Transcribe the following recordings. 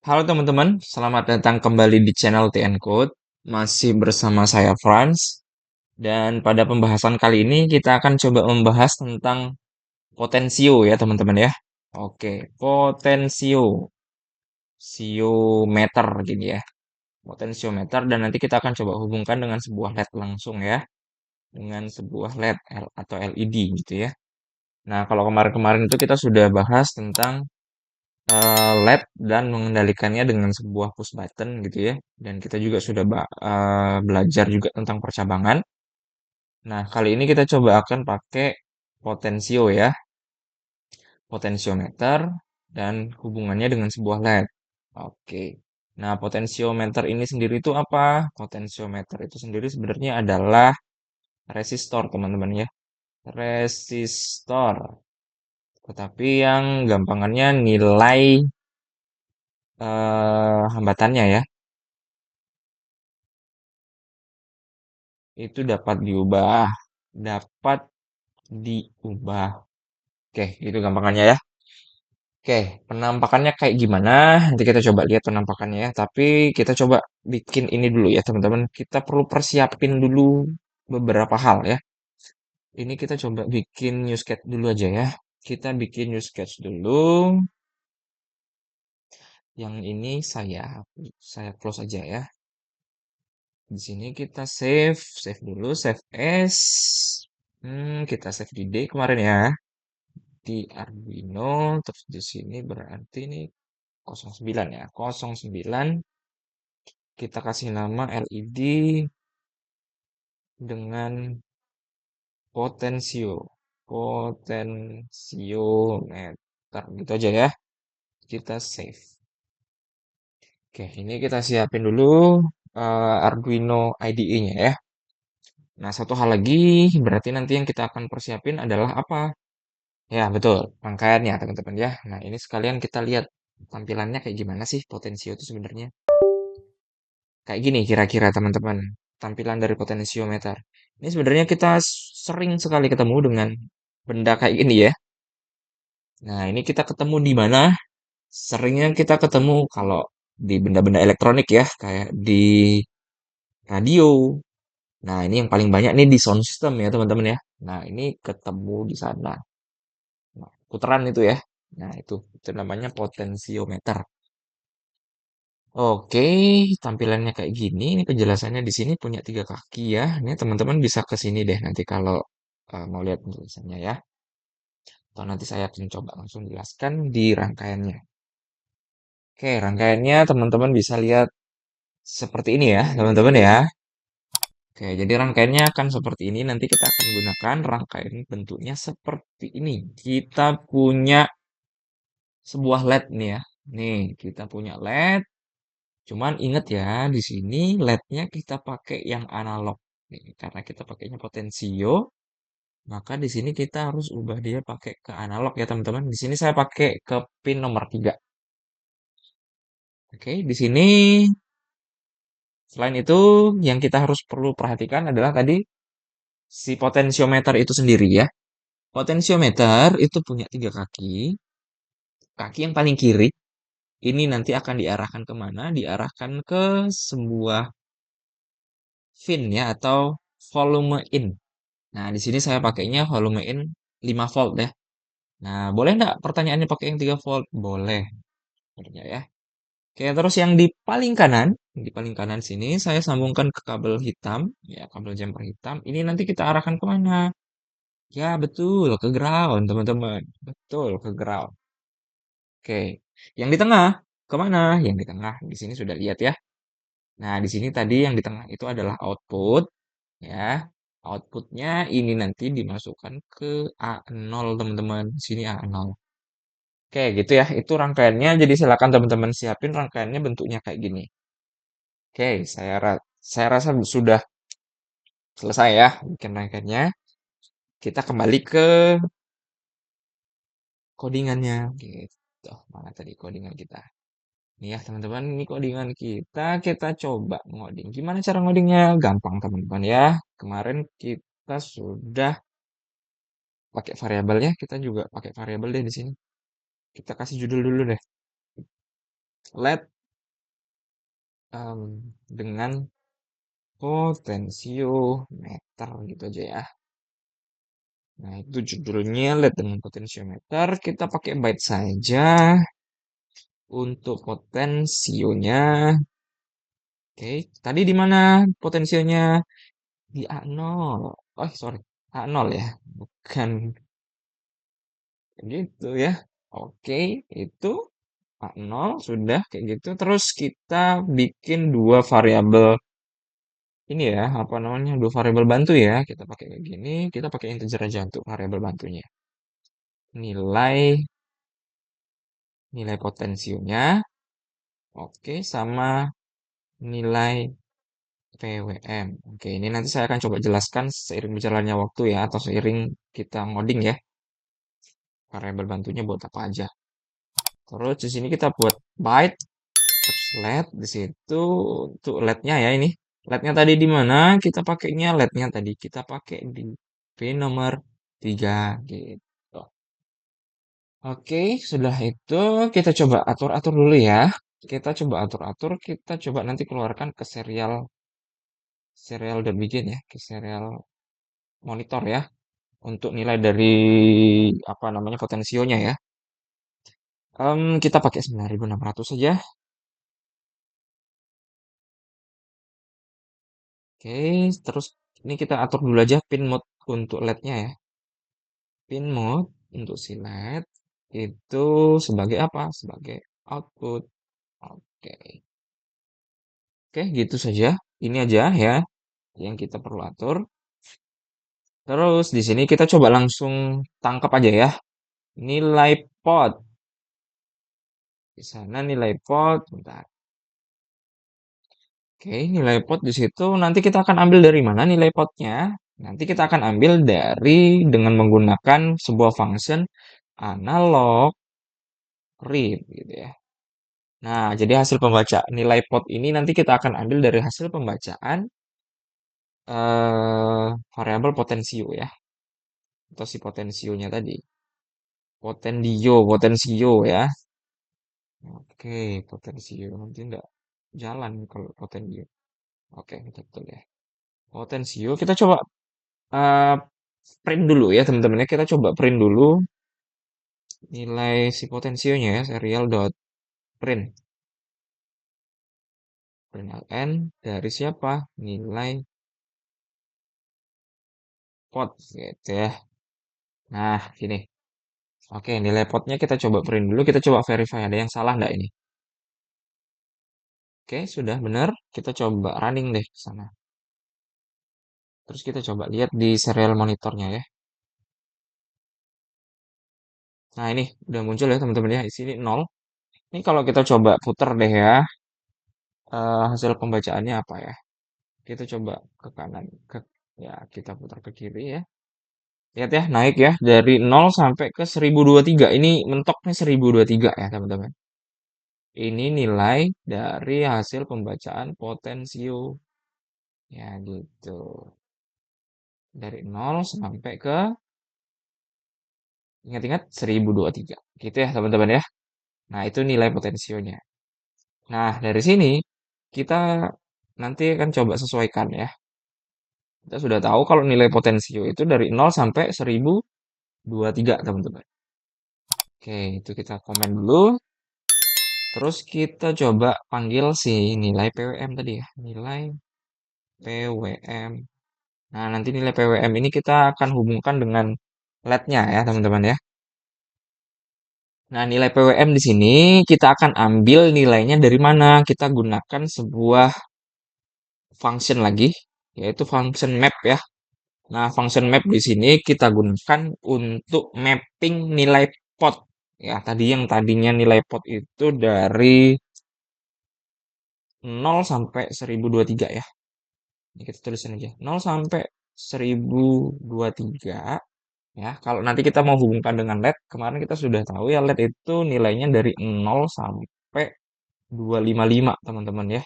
Halo teman-teman, selamat datang kembali di channel TN Code. Masih bersama saya Franz. Dan pada pembahasan kali ini kita akan coba membahas tentang potensio ya teman-teman ya. Oke, potensio, siometer gini ya. Potensiometer dan nanti kita akan coba hubungkan dengan sebuah LED langsung ya. Dengan sebuah LED atau LED gitu ya. Nah, kalau kemarin-kemarin itu kita sudah bahas tentang LED dan mengendalikannya dengan sebuah push button gitu ya. Dan kita juga sudah belajar juga tentang percabangan. Nah, kali ini kita coba akan pakai potensio ya, potensiometer dan hubungannya dengan sebuah LED. Oke. Nah, potensiometer ini sendiri itu apa? Potensiometer itu sendiri sebenarnya adalah resistor, teman-teman ya. Resistor. Tetapi yang gampangannya nilai hambatannya ya. Itu dapat diubah. Dapat diubah. Oke, itu gampangannya ya. Oke, penampakannya kayak gimana? Nanti kita coba lihat penampakannya ya. Tapi kita coba bikin ini dulu ya, teman-teman. Kita perlu persiapin dulu beberapa hal ya. Ini kita coba bikin new sketch dulu aja ya. Kita bikin new sketch dulu. Yang ini saya close aja ya. Di sini kita save dulu, save as. Kita save di D kemarin ya. Di Arduino, terus di sini berarti ini 09 ya. 09 kita kasih nama LED dengan potensio. Potensiometer gitu aja ya. Kita save. Oke, ini kita siapin dulu Arduino IDE-nya ya. Nah, satu hal lagi berarti nanti yang kita akan persiapin adalah apa? Ya, betul. Rangkaiannya, teman-teman ya. Nah, ini sekalian kita lihat tampilannya kayak gimana sih potensio itu sebenarnya. Kayak gini kira-kira teman-teman. Tampilan dari potensiometer. Ini sebenarnya kita sering sekali ketemu dengan benda kayak gini ya. Nah, ini kita ketemu di mana? Seringnya kita ketemu kalau di benda-benda elektronik ya, kayak di radio. Nah, ini yang paling banyak nih di sound system ya, teman-teman ya. Nah, ini ketemu di sana. Nah, putaran itu ya. Nah, itu namanya potensiometer. Oke, tampilannya kayak gini. Ini penjelasannya di sini punya tiga kaki ya. Ini teman-teman bisa ke sini deh nanti kalau mau lihat penjelasannya ya. Atau nanti saya akan coba langsung jelaskan di rangkaiannya. Oke, rangkaiannya teman-teman bisa lihat seperti ini ya, teman-teman ya. Oke, jadi rangkaiannya akan seperti ini. Nanti kita akan gunakan rangkaian bentuknya seperti ini. Kita punya sebuah LED nih ya. Nih, kita punya LED. Cuman ingat ya, di sini LED-nya kita pakai yang analog. Nih, karena kita pakainya potensio, maka di sini kita harus ubah dia pakai ke analog ya teman-teman. Di sini saya pakai ke pin nomor 3. Oke, di sini selain itu yang kita harus perlu perhatikan adalah tadi si potensiometer itu sendiri ya. Potensiometer itu punya tiga kaki. Kaki yang paling kiri ini nanti akan diarahkan kemana? Diarahkan ke sebuah pin ya atau volume in. Nah, di sini saya pakainya volume in 5 volt ya. Nah, boleh nggak pertanyaannya pakai yang 3 volt? Boleh, sebenarnya ya. Oke, terus yang di paling kanan sini saya sambungkan ke kabel hitam, ya kabel jumper hitam. Ini nanti kita arahkan kemana? Ya, betul, ke ground, teman-teman. Betul, ke ground. Oke, yang di tengah kemana? Yang di tengah di sini sudah lihat ya. Nah, di sini tadi yang di tengah itu adalah output, ya. Outputnya ini nanti dimasukkan ke A0, teman-teman. Sini A0. Oke, gitu ya. Itu rangkaiannya. Jadi silakan teman-teman siapin rangkaiannya bentuknya kayak gini. Oke, saya rasa sudah selesai ya bikin rangkaiannya. Kita kembali ke codingannya. Gitu. Mana tadi codingan kita? Nih ya teman-teman, ini codingan kita. Kita coba ngoding. Gimana cara ngodingnya? Gampang teman-teman ya. Kemarin kita sudah pakai variabelnya. Kita juga pakai variabel deh di sini. Kita kasih judul dulu deh. dengan potensiometer gitu aja ya. Nah, itu judulnya LED dengan potensiometer. Kita pakai byte saja untuk potensionya. Oke, tadi di mana potensionya? Di A0. Oh, sorry. A0 ya. Bukan gitu ya. Oke, itu A0 sudah kayak gitu. Terus kita bikin dua variabel ini ya, apa namanya? Dua variabel bantu ya. Kita pakai kayak gini, kita pakai integer aja untuk variabel bantunya. Nilai nilai potensionya, oke, sama nilai PWM. Oke, ini nanti saya akan coba jelaskan seiring berjalannya waktu ya, atau seiring kita ngoding ya, variabel bantunya buat apa aja. Terus di sini kita buat byte, terus LED di situ untuk LED-nya ya ini. LED-nya tadi di mana? Kita pakainya LED-nya tadi kita pakai di pin nomor 3 gitu. Oke, sudah itu kita coba atur-atur dulu ya. Kita coba atur-atur, kita coba nanti keluarkan ke serial serial dan bikin ya, ke serial monitor ya, untuk nilai dari apa namanya potensionya ya. Kita pakai 9600 saja. Oke, terus ini kita atur dulu aja pin mode untuk LED-nya ya. Pin mode untuk si LED itu sebagai apa? Sebagai output. Oke. Oke, gitu saja. Ini aja ya yang kita perlu atur. Terus di sini kita coba langsung tangkap aja ya. Nilai pot. Di sana nilai pot. Bentar. Oke, nilai pot di situ nanti kita akan ambil dari mana nilai potnya? Nanti kita akan ambil dari dengan menggunakan sebuah function analog read gitu ya. Nah, jadi hasil pembaca nilai pot ini nanti kita akan ambil dari hasil pembacaan variabel potensio ya, atau si potensionya tadi. Potensio ya. Oke, potensio nanti enggak jalan kalau potensio. Oke, betul ya. Potensio kita coba eh, print dulu ya teman-teman ya. Kita coba print dulu nilai si potensionya ya, serial dot print. Print ln dari siapa? Nilai pot gitu ya. Nah, gini. Oke, nilai potnya kita coba print dulu. Kita coba verify ada yang salah nggak ini. Oke, sudah benar. Kita coba running deh ke sana. Terus kita coba lihat di serial monitornya ya. Nah, ini udah muncul ya teman-teman ya. Di sini 0. Ini kalau kita coba puter deh ya, hasil pembacaannya apa ya? Kita coba ke kanan, ya kita putar ke kiri ya. Lihat ya, naik ya dari 0 sampai ke 1023. Ini mentoknya 1023 ya teman-teman. Ini nilai dari hasil pembacaan potensio. Ya gitu. Dari 0 sampai ke ingat-ingat 1023. Gitu ya teman-teman ya. Nah, itu nilai potensionya. Nah, dari sini kita nanti akan coba sesuaikan ya. Kita sudah tahu kalau nilai potensio itu dari 0 sampai 1023 teman-teman. Oke, itu kita komen dulu. Terus kita coba panggil si nilai PWM tadi ya. Nilai PWM. Nah, nanti nilai PWM ini kita akan hubungkan dengan LED-nya ya, teman-teman ya. Nah, nilai PWM di sini kita akan ambil nilainya dari mana? Kita gunakan sebuah function lagi, yaitu function map ya. Nah, function map di sini kita gunakan untuk mapping nilai pot. Ya, tadi yang tadinya nilai pot itu dari 0 sampai 1023 ya. Ini kita tulisin aja. 0 sampai 1023 ya. Kalau nanti kita mau hubungkan dengan LED, kemarin kita sudah tahu ya LED itu nilainya dari 0 sampai 255 teman-teman ya.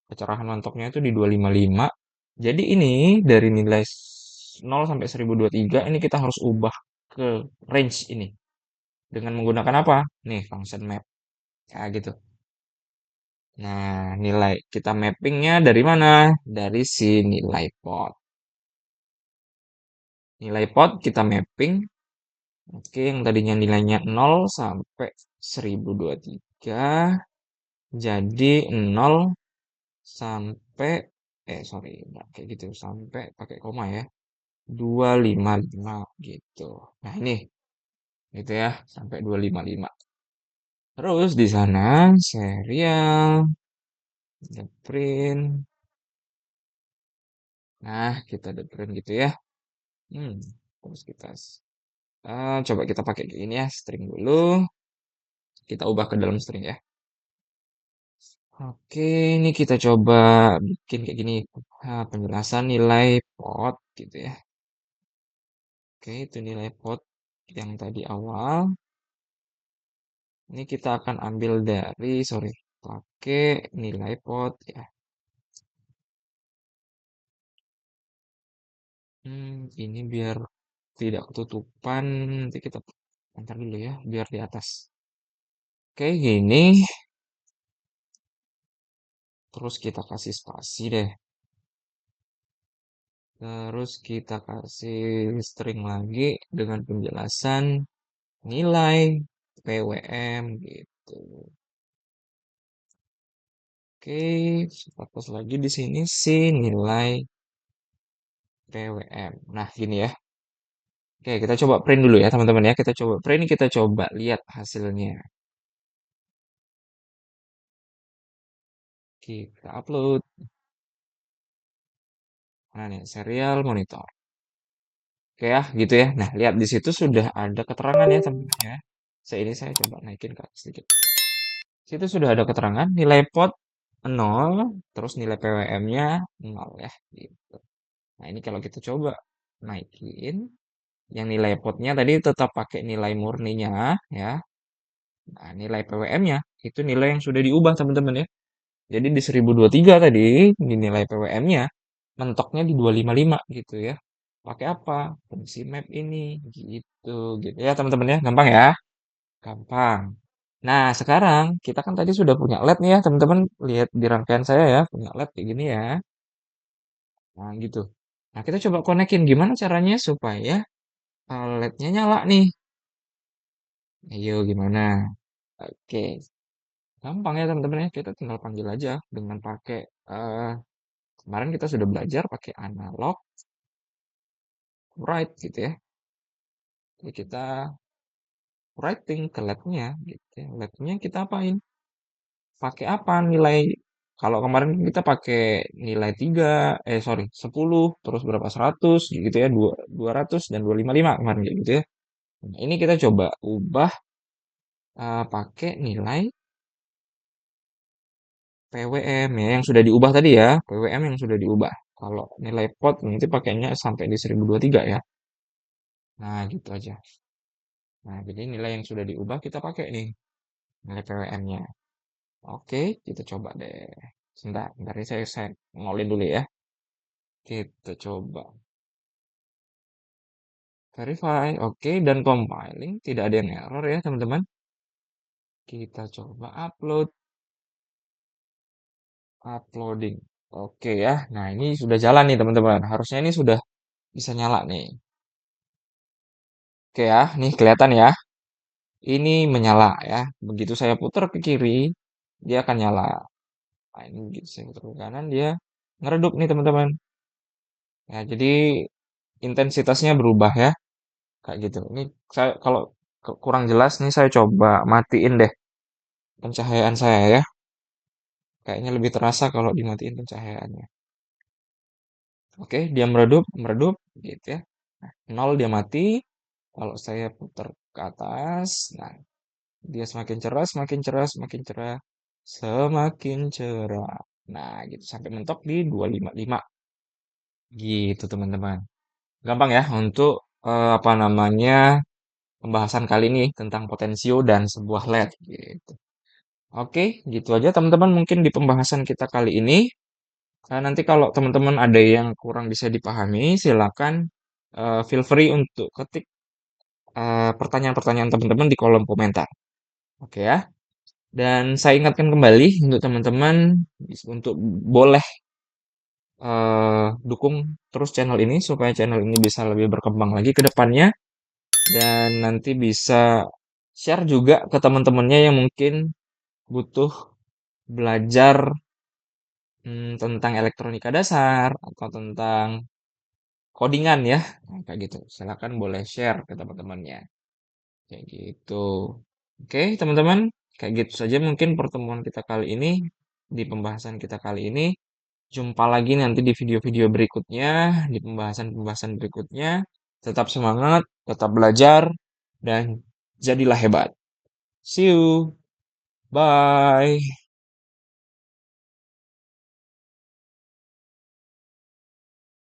Kecerahan mantoknya itu di 255. Jadi ini dari nilai 0 sampai 1023 ini kita harus ubah ke range ini dengan menggunakan apa? Nih, function map. Ya gitu. Nah, nilai kita mappingnya dari mana? Dari si nilai pot. Nilai pot kita mapping. Oke, yang tadinya nilainya 0 sampai 1023. Jadi 0 sampai, sorry, nggak kayak gitu. Sampai pakai koma ya. 255 gitu. Nah, ini gitu ya, sampai 255. Terus di sana serial, the print. Nah, kita the print gitu ya. Hmm, terus kita coba kita pakai kayak gini ya, string dulu. Kita ubah ke dalam string ya. Oke, ini kita coba bikin kayak gini. Penjelasan nilai pot gitu ya. Oke, itu nilai pot yang tadi awal. Ini kita akan ambil dari, sorry, pakai nilai pot ya. Ini biar tidak ketutupan. Nanti kita antar dulu ya, biar di atas. Oke, gini. Terus kita kasih spasi deh. Terus kita kasih string lagi dengan penjelasan nilai PWM gitu. Oke, terus lagi di sini sih nilai PWM. Nah, gini ya. Oke, kita coba print dulu ya, teman-teman ya. Kita coba print, kita coba lihat hasilnya. Kita upload. Nah, nih, serial monitor. Oke ya, gitu ya. Nah, lihat di situ sudah ada keterangan ya, teman-teman ya. Saya coba naikin ke atas sedikit. Situ sudah ada keterangan nilai pot 0, terus nilai PWM-nya 0 ya, gitu. Nah, ini kalau kita coba naikin, yang nilai potnya tadi tetap pakai nilai murninya ya. Nah, nilai PWM-nya itu nilai yang sudah diubah teman-teman ya. Jadi di 1023 tadi, di nilai PWM-nya, mentoknya di 255 gitu ya. Pakai apa? Fungsi map ini, gitu ya teman-teman ya. Gampang ya? Gampang. Nah, sekarang kita kan tadi sudah punya LED nih ya, teman-teman. Lihat di rangkaian saya ya, punya LED kayak gini ya. Nah, gitu. Nah, kita coba konekin gimana caranya supaya LED-nya nyala nih. Ayo, gimana? Oke, gampang ya teman-teman ya. Kita tinggal panggil aja dengan pakai eh kemarin kita sudah belajar pakai analog write gitu ya. Jadi kita writing ke LED-nya gitu ya. LED-nya kita apain? Pakai apa nilai? Kalau kemarin kita pakai nilai 3, sorry, 10, terus berapa 100 gitu ya, 200 dan 255 kemarin kayak gitu ya. Nah, ini kita coba ubah pakai nilai PWM ya yang sudah diubah tadi ya, PWM yang sudah diubah. Kalau nilai pot nanti pakainya sampai di 1023 ya. Nah, gitu aja. Nah, jadi nilai yang sudah diubah kita pakai nih, nilai PWM-nya. Oke, kita coba deh. Sebentar, bentar ini saya ngolin dulu ya. Kita coba verify, oke, dan compiling. Tidak ada yang error ya, teman-teman. Kita coba upload, uploading. Oke ya, nah ini sudah jalan nih, teman-teman. Harusnya ini sudah bisa nyala nih. Oke ya, nih kelihatan ya. Ini menyala ya. Begitu saya putar ke kiri, dia akan nyala. Nah, ini begitu saya putar ke kanan, dia ngeredup nih, teman-teman. Ya, jadi intensitasnya berubah ya. Kayak gitu. Ini saya kalau kurang jelas nih saya coba matiin deh pencahayaan saya ya. Kayaknya lebih terasa kalau dimatiin pencahayaannya. Oke, dia meredup, meredup gitu ya. Nah, 0 dia mati. Kalau saya putar ke atas, nah dia semakin cerah, semakin cerah, semakin cerah, semakin cerah. Nah, gitu sampai mentok di 255. Gitu, teman-teman. Gampang ya untuk apa namanya pembahasan kali ini tentang potensio dan sebuah LED gitu. Oke, gitu aja teman-teman mungkin di pembahasan kita kali ini. Nanti kalau teman-teman ada yang kurang bisa dipahami, silakan feel free untuk ketik pertanyaan-pertanyaan teman-teman di kolom komentar. Oke ya. Dan saya ingatkan kembali untuk teman-teman untuk boleh dukung terus channel ini supaya channel ini bisa lebih berkembang lagi ke depannya dan nanti bisa share juga ke teman-temannya yang mungkin butuh belajar tentang elektronika dasar atau tentang codingan ya. Nah, kayak gitu. Silakan boleh share ke teman-temannya. Kayak gitu. Oke, teman-teman. Kayak gitu saja mungkin pertemuan kita kali ini, di pembahasan kita kali ini. Jumpa lagi nanti di video-video berikutnya, di pembahasan-pembahasan berikutnya. Tetap semangat, tetap belajar, dan jadilah hebat. See you. Bye.